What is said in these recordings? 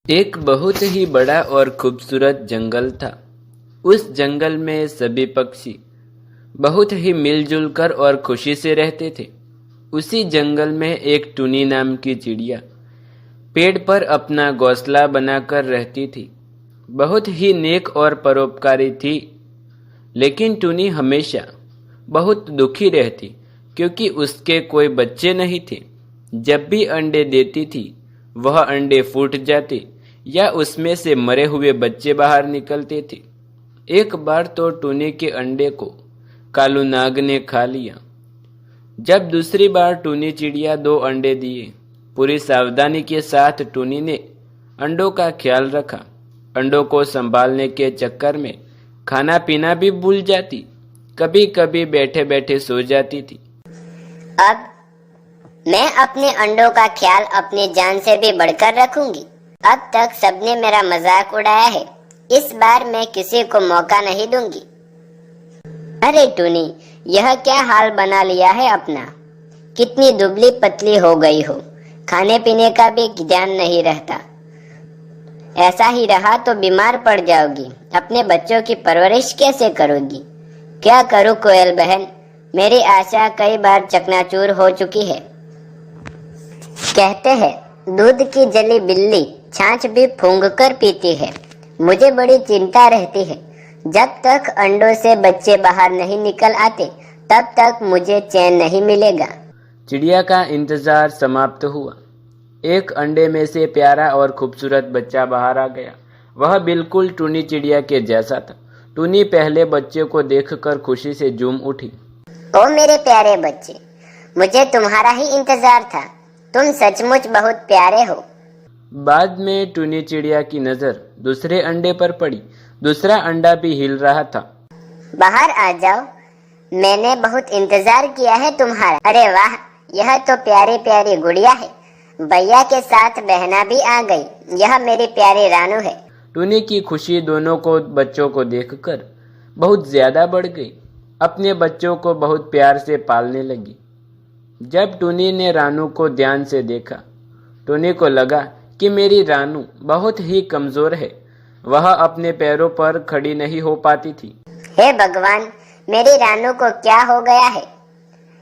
एक बहुत ही बड़ा और खूबसूरत जंगल था। उस जंगल में सभी पक्षी बहुत ही मिलजुल कर और खुशी से रहते थे। उसी जंगल में एक टुनी नाम की चिड़िया पेड़ पर अपना घोंसला बनाकर रहती थी। बहुत ही नेक और परोपकारी थी, लेकिन टुनी हमेशा बहुत दुखी रहती क्योंकि उसके कोई बच्चे नहीं थे। जब भी अंडे देती थी, वह अंडे फूट जाते या उसमें से मरे हुए बच्चे बाहर निकलते थे। एक बार तो टुनी के अंडे को कालू नाग ने खा लिया। जब दूसरी बार टुनी चिड़िया 2 अंडे दिए। पूरी सावधानी के साथ टुनी ने अंडों का ख्याल रखा। अंडों को संभालने के चक्कर में खाना पीना भी भूल जाती। कभी कभी बैठे बैठे सो जाती थी। अब मैं अपने अंडों का ख्याल अपनी जान से भी बढ़कर रखूंगी। अब तक सबने मेरा मजाक उड़ाया है, इस बार मैं किसी को मौका नहीं दूंगी। अरे टुनी, यह क्या हाल बना लिया है अपना? कितनी दुबली पतली हो गई हो, खाने पीने का भी ध्यान नहीं रहता। ऐसा ही रहा तो बीमार पड़ जाओगी। अपने बच्चों की परवरिश कैसे करोगी? क्या करूं कोयल बहन, मेरी आशा कई बार चकनाचूर हो चुकी है। कहते हैं दूध की जली बिल्ली छाछ भी फूंक कर पीती है। मुझे बड़ी चिंता रहती है। जब तक अंडों से बच्चे बाहर नहीं निकल आते, तब तक मुझे चैन नहीं मिलेगा। चिड़िया का इंतजार समाप्त हुआ। एक अंडे में से प्यारा और खूबसूरत बच्चा बाहर आ गया। वह बिल्कुल टुनी चिड़िया के जैसा था। टुनी पहले बच्चे को देखकर खुशी से झूम उठी। ओ मेरे प्यारे बच्चे, मुझे तुम्हारा ही इंतजार था। तुम सचमुच बहुत प्यारे हो। बाद में टुनी चिड़िया की नजर दूसरे अंडे पर पड़ी। दूसरा अंडा भी हिल रहा था। बाहर आ जाओ, मैंने बहुत इंतजार किया है तुम्हारा। अरे वाह, यह तो प्यारी प्यारी गुड़िया है। भैया के साथ बहना भी आ गई। यह मेरी प्यारी रानू है। टुनी की खुशी दोनों को बच्चों को देखकर बहुत ज्यादा बढ़ गई। अपने बच्चों को बहुत प्यार से पालने लगी। जब टुनी ने रानू को ध्यान से देखा, टुनी को लगा कि मेरी रानू बहुत ही कमजोर है। वह अपने पैरों पर खड़ी नहीं हो पाती थी। हे भगवान, मेरी रानू को क्या हो गया है?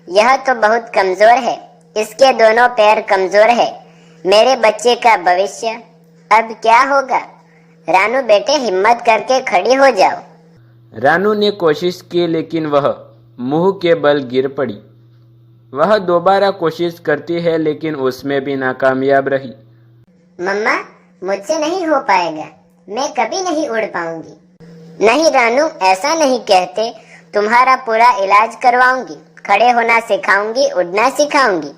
यह तो बहुत कमजोर है। इसके दोनों पैर कमजोर है। मेरे बच्चे का भविष्य अब क्या होगा? रानू बेटे, हिम्मत करके खड़ी हो जाओ। रानू ने कोशिश की, लेकिन वह मुंह के बल गिर पड़ी। वह दोबारा कोशिश करती है, लेकिन उसमें भी नाकामयाब रही। मम्मा, मुझसे नहीं हो पाएगा। मैं कभी नहीं उड़ पाऊंगी। नहीं रानू, ऐसा नहीं कहते। तुम्हारा पूरा इलाज करवाऊंगी, खड़े होना सिखाऊंगी, उड़ना सिखाऊंगी।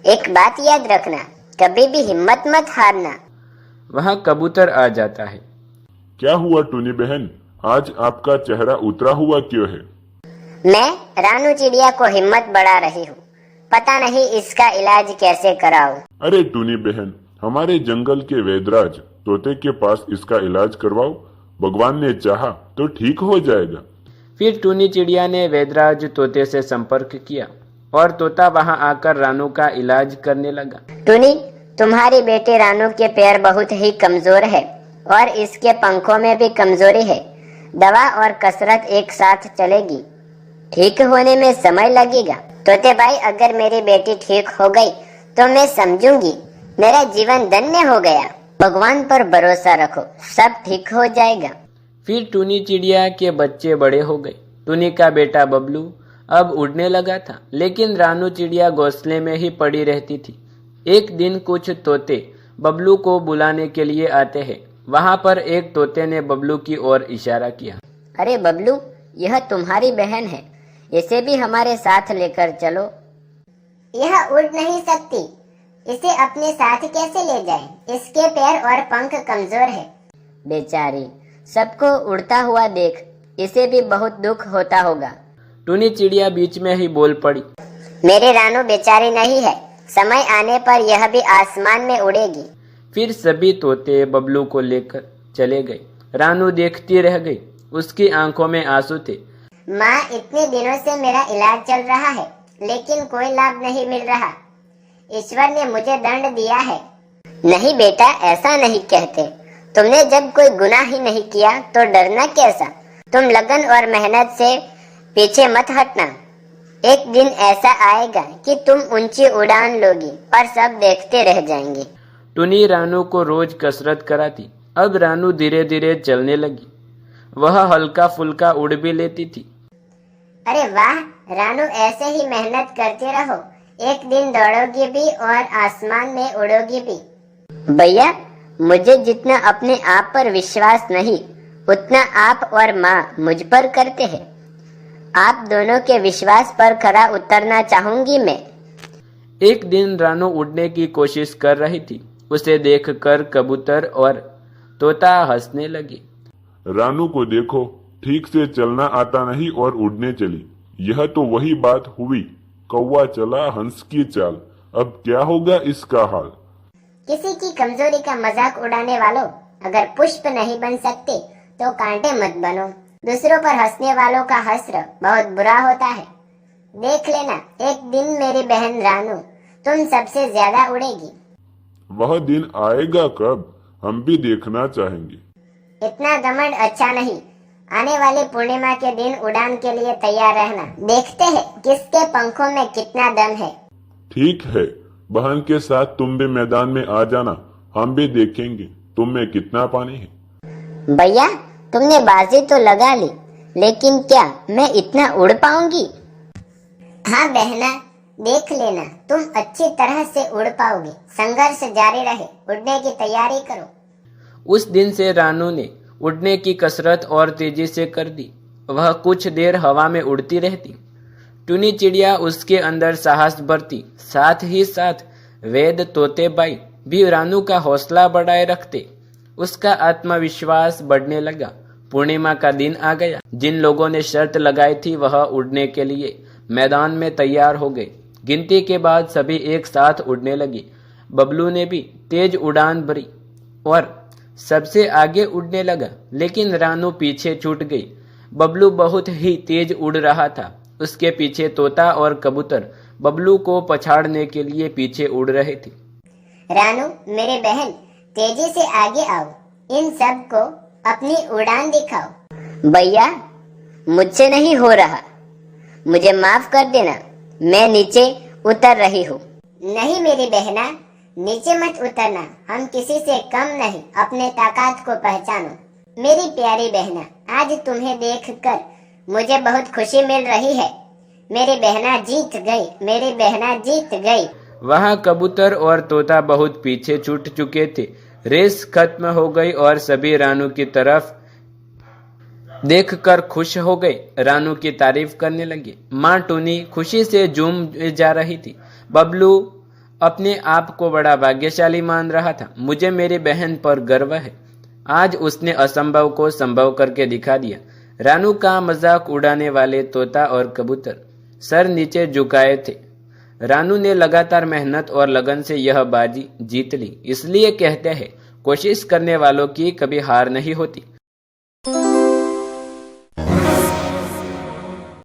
एक बात याद रखना, कभी भी हिम्मत मत हारना। वहाँ कबूतर आ जाता है। क्या हुआ टुनी बहन, आज आपका चेहरा उतरा हुआ क्यों है? मैं रानू चिड़िया को हिम्मत बढ़ा रही हूँ। पता नहीं इसका इलाज कैसे कराऊं। अरे टुनी बहन, हमारे जंगल के वैदराज तोते के पास इसका इलाज करवाओ। भगवान ने चाहा तो ठीक हो जाएगा। फिर टुनी चिड़िया ने वैदराज तोते से संपर्क किया और तोता वहां आकर रानू का इलाज करने लगा। टुनी, तुम्हारी बेटी रानू के पैर बहुत ही कमजोर है और इसके पंखों में भी कमजोरी है। दवा और कसरत एक साथ चलेगी। ठीक होने में समय लगेगा। तोते भाई, अगर मेरी बेटी ठीक हो गई तो मैं समझूंगी मेरा जीवन धन्य हो गया। भगवान पर भरोसा रखो, सब ठीक हो जाएगा। फिर टुनी चिड़िया के बच्चे बड़े हो गए। टुनी का बेटा बबलू अब उड़ने लगा था, लेकिन रानू चिड़िया घोंसले में ही पड़ी रहती थी। एक दिन कुछ तोते बबलू को बुलाने के लिए आते हैं। वहां पर एक तोते ने बबलू की ओर इशारा किया। अरे बबलू, यह तुम्हारी बहन है, इसे भी हमारे साथ लेकर चलो। यह उड़ नहीं सकती, इसे अपने साथ कैसे ले जाएं? इसके पैर और पंख कमजोर है। बेचारी, सबको उड़ता हुआ देख इसे भी बहुत दुख होता होगा। टुनी चिड़िया बीच में ही बोल पड़ी। मेरी रानू बेचारी नहीं है, समय आने पर यह भी आसमान में उड़ेगी। फिर सभी तोते बबलू को लेकर चले गए। रानू देखती रह गई। उसकी आंखों में आंसू थे। माँ, इतने दिनों से मेरा इलाज चल रहा है, लेकिन कोई लाभ नहीं मिल रहा। ईश्वर ने मुझे दंड दिया है। नहीं बेटा, ऐसा नहीं कहते। तुमने जब कोई गुनाह ही नहीं किया तो डरना कैसा। तुम लगन और मेहनत से पीछे मत हटना। एक दिन ऐसा आएगा कि तुम ऊंची उड़ान लोगी और सब देखते रह जाएंगे। टुनी रानू को रोज कसरत कराती। अब रानू धीरे धीरे चलने लगी। वह हल्का फुल्का उड़ भी लेती थी। अरे वाह रानू, ऐसे ही मेहनत करते रहो। एक दिन दौड़ोगी भी और आसमान में उड़ोगी भी। भैया, मुझे जितना अपने आप पर विश्वास नहीं, उतना आप और माँ मुझ पर करते हैं। आप दोनों के विश्वास पर खरा उतरना चाहूंगी मैं। एक दिन रानू उड़ने की कोशिश कर रही थी। उसे देखकर कबूतर और तोता हंसने लगे। रानू को देखो, ठीक से चलना आता नहीं और उड़ने चली। यह तो वही बात हुई, कौवा चला हंस की चाल। अब क्या होगा इसका हाल। किसी की कमजोरी का मजाक उड़ाने वालों, अगर पुष्प नहीं बन सकते तो कांटे मत बनो। दूसरों पर हंसने वालों का हश्र बहुत बुरा होता है। देख लेना, एक दिन मेरी बहन रानू तुम सबसे ज्यादा उड़ेगी। वह दिन आएगा कब, हम भी देखना चाहेंगे। इतना घमंड अच्छा नहीं। आने वाली पूर्णिमा के दिन उड़ान के लिए तैयार रहना। देखते हैं किसके पंखों में कितना दम है। ठीक है, बहन के साथ तुम भी मैदान में आ जाना। हम भी देखेंगे तुम में कितना पानी है। भैया, तुमने बाजी तो लगा ली, लेकिन क्या मैं इतना उड़ पाऊंगी? हाँ बहना, देख लेना, तुम अच्छी तरह से उड़ पाओगे। संघर्ष जारी रहे, उड़ने की तैयारी करो। उस दिन से रानू ने उड़ने की कसरत और तेजी से कर दी। वह कुछ देर हवा में उड़ती रहती। टुनी चिड़िया उसके अंदर साहस भरती। साथ ही साथ वेद तोते बाई भी रानू का हौसला बढ़ाए रखते। उसका आत्मविश्वास बढ़ने लगा। पूर्णिमा का दिन आ गया। जिन लोगों ने शर्त लगाई थी वह उड़ने के लिए मैदान में तैयार हो गए। गिनती के बाद सभी एक साथ उड़ने लगे। बबलू ने भी तेज उड़ान भरी और सबसे आगे उड़ने लगा, लेकिन रानू पीछे छूट गई। बबलू बहुत ही तेज उड़ रहा था। उसके पीछे तोता और कबूतर बबलू को पछाड़ने के लिए पीछे उड़ रहे थे। रानू मेरी बहन, तेजी से आगे आओ। इन सब को अपनी उड़ान दिखाओ। भैया, मुझसे नहीं हो रहा, मुझे माफ कर देना। मैं नीचे उतर रही हूँ। नहीं मेरी बहना, नीचे मत उतरना। हम किसी से कम नहीं, अपने ताकत को पहचानो। मेरी प्यारी बहना, आज तुम्हें देखकर मुझे बहुत खुशी मिल रही है। मेरी बहना जीत गई, मेरी बहना जीत गई। वहां कबूतर और तोता बहुत पीछे छूट चुके थे। रेस खत्म हो गई और सभी रानू की तरफ देखकर खुश हो गए। रानू की तारीफ करने लगे। माँ टूनी खुशी से झूम जा रही थी। बबलू अपने आप को बड़ा भाग्यशाली मान रहा था। मुझे मेरी बहन पर गर्व है। आज उसने असंभव को संभव करके दिखा दिया। रानू का मजाक उड़ाने वाले तोता और कबूतर सर नीचे झुकाए थे। रानू ने लगातार मेहनत और लगन से यह बाजी जीत ली। इसलिए कहते हैं, कोशिश करने वालों की कभी हार नहीं होती।